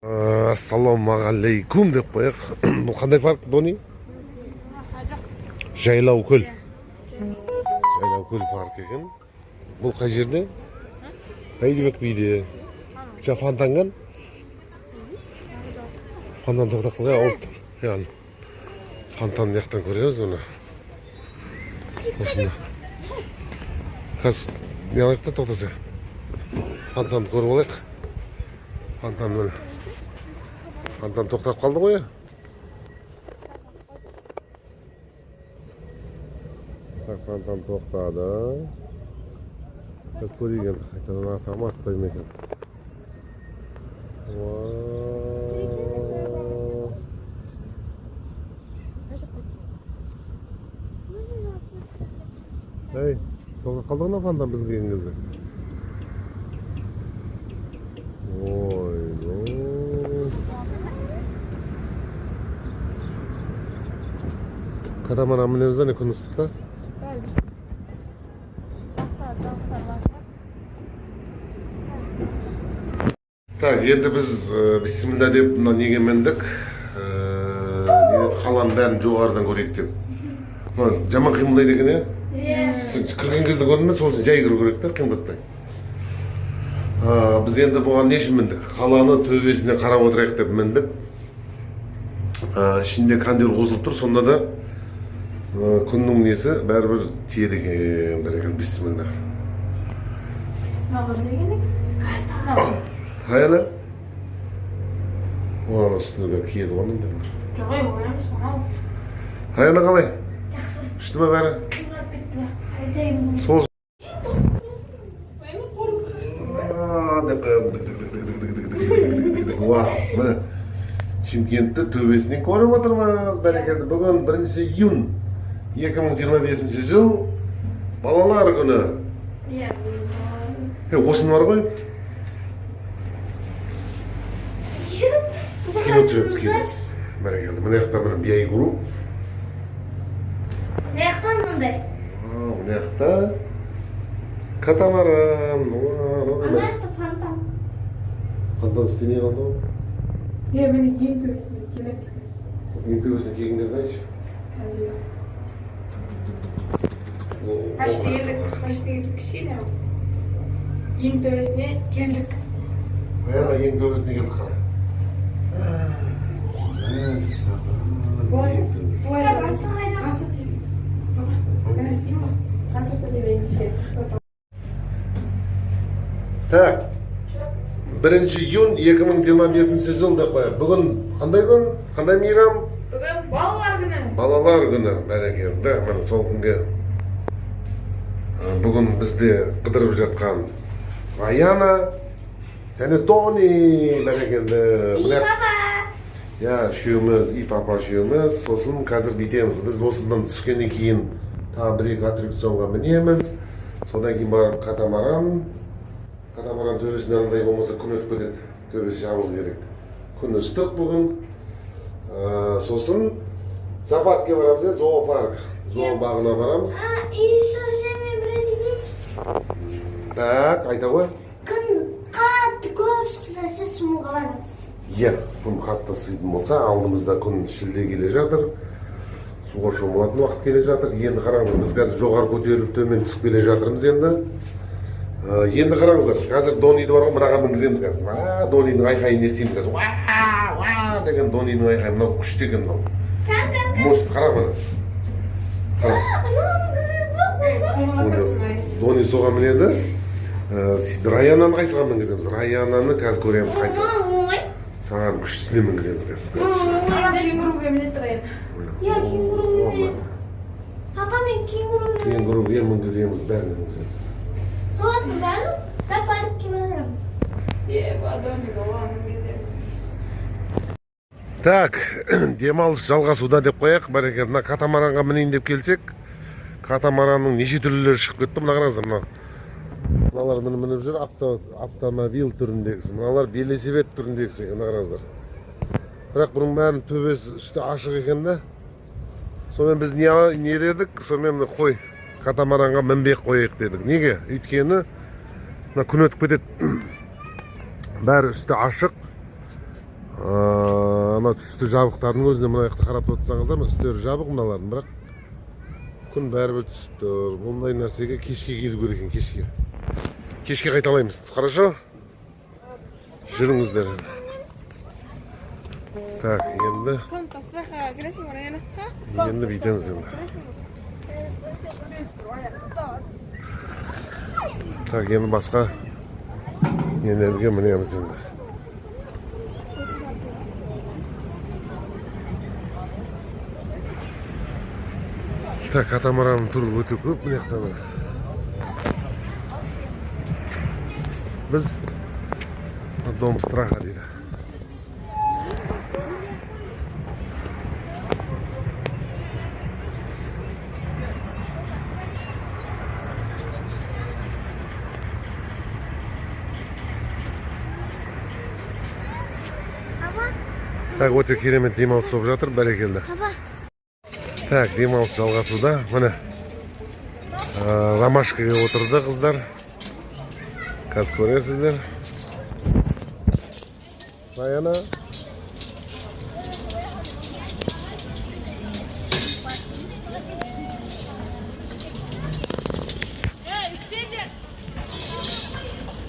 Ассалаумағалейкум деп қояйық. Бұл қандай парк, Дони? Жайлаукөл. Жайлаукөл парк екен. Бұл қай жерде? Бәйдібек биде. Фонтанған? Фонтан тоқтап қылға ауырт. Яғни фонтан яқтан көреміз оны. Осында. Қазір не алайық та тоқтаса? Фонтанды көріп алайық. Фонтан міне. Фонтан тоқтап қалды ғой. Фонтан тоқтады. Біз көрейік енді. Қайтадан атама атпай ма екен. Ей, тоқтап қалды ғой фонтан бізге келген кезде. Катамаран мінеміз не күн ыстықта? Так, енді біз бісміллә деп неге міндік? Қаланың бәрін жоғарыдан көрейік деп. Жаман қимылдайды екен, е? Сіз кірген кезде көрдің бе, сосын жай кіру керек те, қимылдатпай. Біз енді бұған не үшін міндік? Қаланы төбесіне қарап отырайық деп міндік. Ішінде кондер қосылып тұр, сонда да күннің несі бәрібір тиеді екен, бәрекелді, бісміллә. Қайына? Оған үстіне киеді оның да бар. Жоғай, ойнамыз мынау. Қайына қалай? Жақсы. Үшті ме бәрі? Қымырап кетті ме? Қайдайым. Сол міне Шымкентті төбесінен көріп отырмыз, бәрекелді. Бүгін 1 июнь 2025 жыл балалар күні. Осыны бар ғой? Кино түсіреміз, кино. Бәрекелді. Мына жақта міне бияй көру. Мына жақтан мындай. Мына жақта катамаран. Ана жақта фонтан. Фонтан істемей қалды ғой? Міне ең төбесіне келеміз. Ең төбесіне келген кезде айтшы. Қазір. Почти келдік кішкене. Ең төбесіне келдік. Аяна ең төбесіне келдік қара. Так, 1 июнь 2025 жыл деп қояйық. Бүгін қандай күн? Қандай мейрам? Бүгін балалар күні. Балалар күні, бәрекелді. Міне сол күнге бүгін бізде қыдырып жатқан Раяна және Тони, бәрекелді. И папа. Я, үшеуміз, и папа үшеуміз. Сосын қазір бүйтеміз. Біз осыдан түскеннен кейін тағы 1-2 аттракционға мінеміз. Содан кейін барып катамаран төбесіне андай болмаса күн өтіп кетеді. Төбесі жабылу керек. Күн ыстық бүгін. Сосын зоопаркке барамыз, зоопарк. Зообағына барамыз. Еще жермен біраз едейші. Так, айта ғой. Күн қатты көп шықса шымылға барамыз. Күн қатты сыйдың болса, алдымызда күн шілде келе жатыр. Суға шомылатын уақыт келе жатыр. Енді қараңыздар, біз қазір жоғары көтеріліп төмен түсіп келе жатырмыз енді. Енді қараңыздар, қазір Дониді бар ғой, мынаға мінгіземіз қазір. Донидің айқайын естейміз қазір. Уа деген Донидің айқайы, мынау күшті екен мынау. Может, қара мына. Дони соған мінеді. Раянаны қайсыға мінгіземіз? Раянаны қазір көреміз қайсыға. Саған күштісіне мінгіземіз қазір. Кенгуруға мінеді Раяна. Кенгуруға мінеді. Папа мен Кенгуруға мінгіземіз, бәріне мінгіземіз. Осы бәрі зоопаркке барамыз. Дониға оған мінгіземіз дейсіз. Так, демалыс жалғасуда деп қояйық. Бәрекелді, мына катамаранға мінейін деп келсек, катамаранның неше түрлері шығып кетті. Мына қараңыздар, мыналар мініп жүр, автомобиль түріндегісі. Мыналар велосипед түріндегісі. Мына қараңыздар. Бірақ бұның бәрін төбесі үсті ашық екен да. Сонымен біз не дедік? Сонымен қой, катамаранға мінбек қойық дедік. Неге? Өйткені күн өтіп кетеді. Бәрі үсті ашық. Ана түсті жабықтардың өзіне мына жақта қарап отырсаңыздар, үстері жабық мыналардың, бірақ күн бәрібір түсіп тұр. Бұндай нәрсеге кешке келу керек екен, кешке. Кешке қайталаймыз. Хорошо? Жүріңіздер. Так, енді бүйтеміз енді. Так, енді басқа нелерге мінеміз енді. Так, катамаранның түрі өте көп мына жақта. Біз дом страха дейді. Так, өте керемет демалыс болып жатыр, бәрекелді. Так, демалыс жалғасуда. Міне ромашкаға отырды қыздар. Қазір көресіздер. Раяна.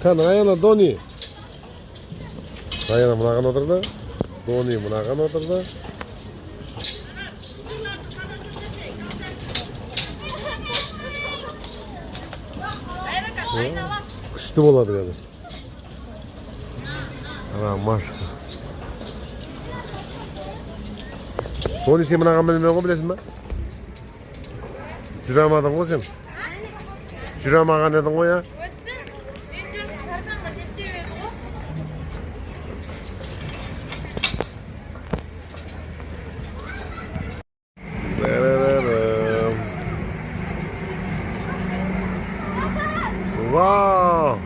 Kan Rayana Doni. Rayana mынаған отырды. Doni mынаған отырды. Күшті болады қазір. Ромашка. Doni сен мынаған білмей ғой, білесің ба? Жүре алмадың ғой сен. Жүре алмаған едің ғой, я? Вау!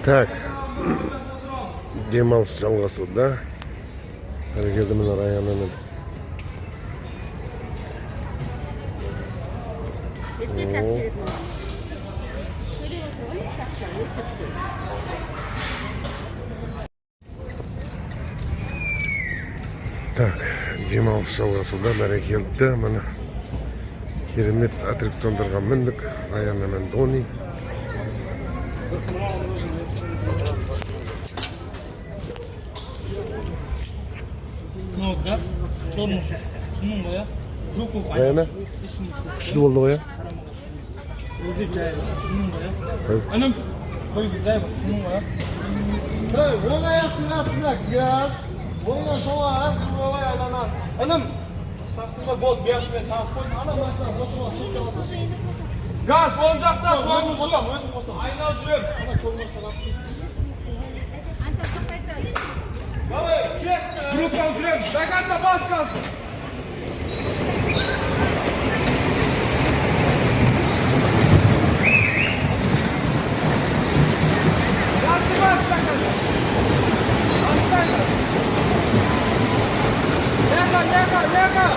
Так, демалыс жалғасуда. Әрекелді мына Раянаның. Так, демалыс жалғасуда, бәрекелді. Мына керемет аттракциондарға міндік. Раяна мен Дони. Газ, тормоз, суның ғой, Раяна, күшті болды ғой, өзі жай, суның ғой. Анам, қойды жай, суның ғой. Оң аяқтың астына газ, оңнан соңға олай айланады. Анам, тақтыңға болды, бияқпен тағып қойдың, анам машина қосуға чекке аласың. Газ, оң жақта, Өзім қосам. айналып жүрем. Ана көңілшін апсың. Давай, кетті! Группан жүрем, даганда бас қалсын. Газды бас, даганда. Астайда. Леха.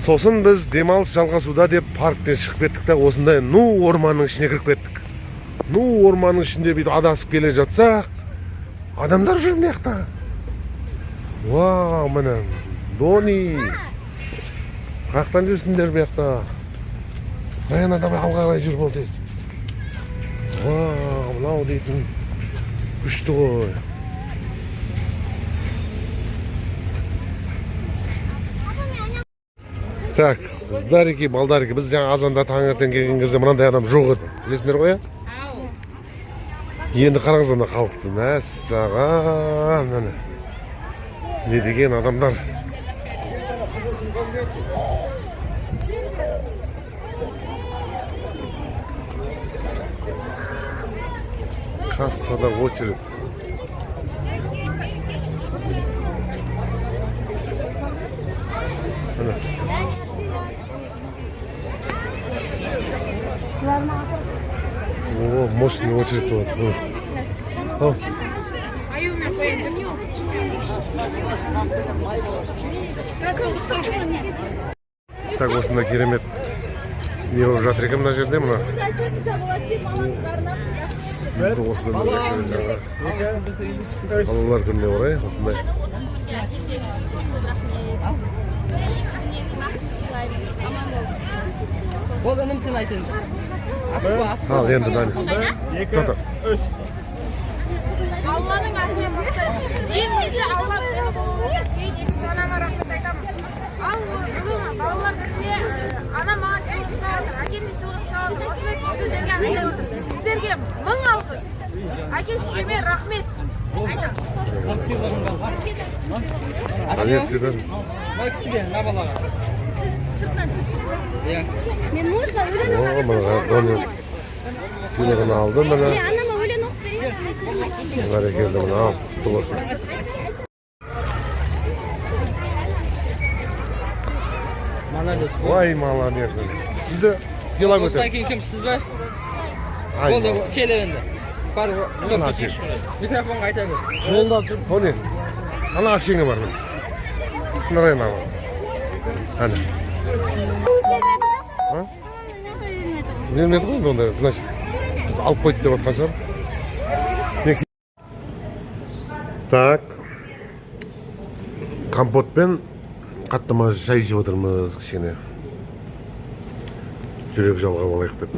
Сосын біз демалыс жалғасуда деп парктен шығып кеттік та осындай орманның ішіне кіріп кеттік. Орманның ішінде бүйтіп адасып келе жатсақ, адамдар жүр мына жақта. Вау, міне Дони. Қаяқтан жүрсіңдер бұл жақта? Раян адам алға қарай жүр бол тез. Вау, мынау дейтін күшті ғой. Так, здарики, балдарики, біз жаңа азанда таңертең келген кезде мынандай адам жоқ еді. Білесіңдер ғой, иә? Енді қараңыздар мына халықты. Мәссаған, міне. Не деген адамдар. Кассада очередь. О, мощный очередь вот. Так, осында керемет не болып жатыр екен мына жерде мына. Сізді осы балалар күніне орай осындай. Бол інім сен айтайын. Асып. Ал енді Дани. Тота. Алланың атымен бастаймын. Ең бірінші Алла мені болуы, кейін жанама рахмет айтамын. Ал балалар күніне анам маған сыйлық салды, әкем де сыйлық салды. Осындай күшті жерге айтып отыр. Сіздерге 1000 алғыс. Әке шешеме рахмет. Айтамын. Ал сыйлығын қал. Не сіздер? Мына кісіге, мына балаға. Сырттан çıkmışsın. Иә. Men можно öyle О, мына Дони сыйлығын алды міне. Anama öyle not vereyim. Бәрекелді мына ал, құтты болсын. Молодец. Вай, молодец. Сізді сыйлап Осыдан өтем. кейін кімсіз ба? Ай, Болды, кел енді. Бар, микрофонға айта бер. жолда тұр. Тони, ана ақшеңе бар мен. Нарайын ала. Әне. Вермеді ғой онда, значит, біз алып қойды деп отқан шығар. Так, компотпен қаттама шай жеп отырмыз кішкене. Жүрек жалғап алайық деп.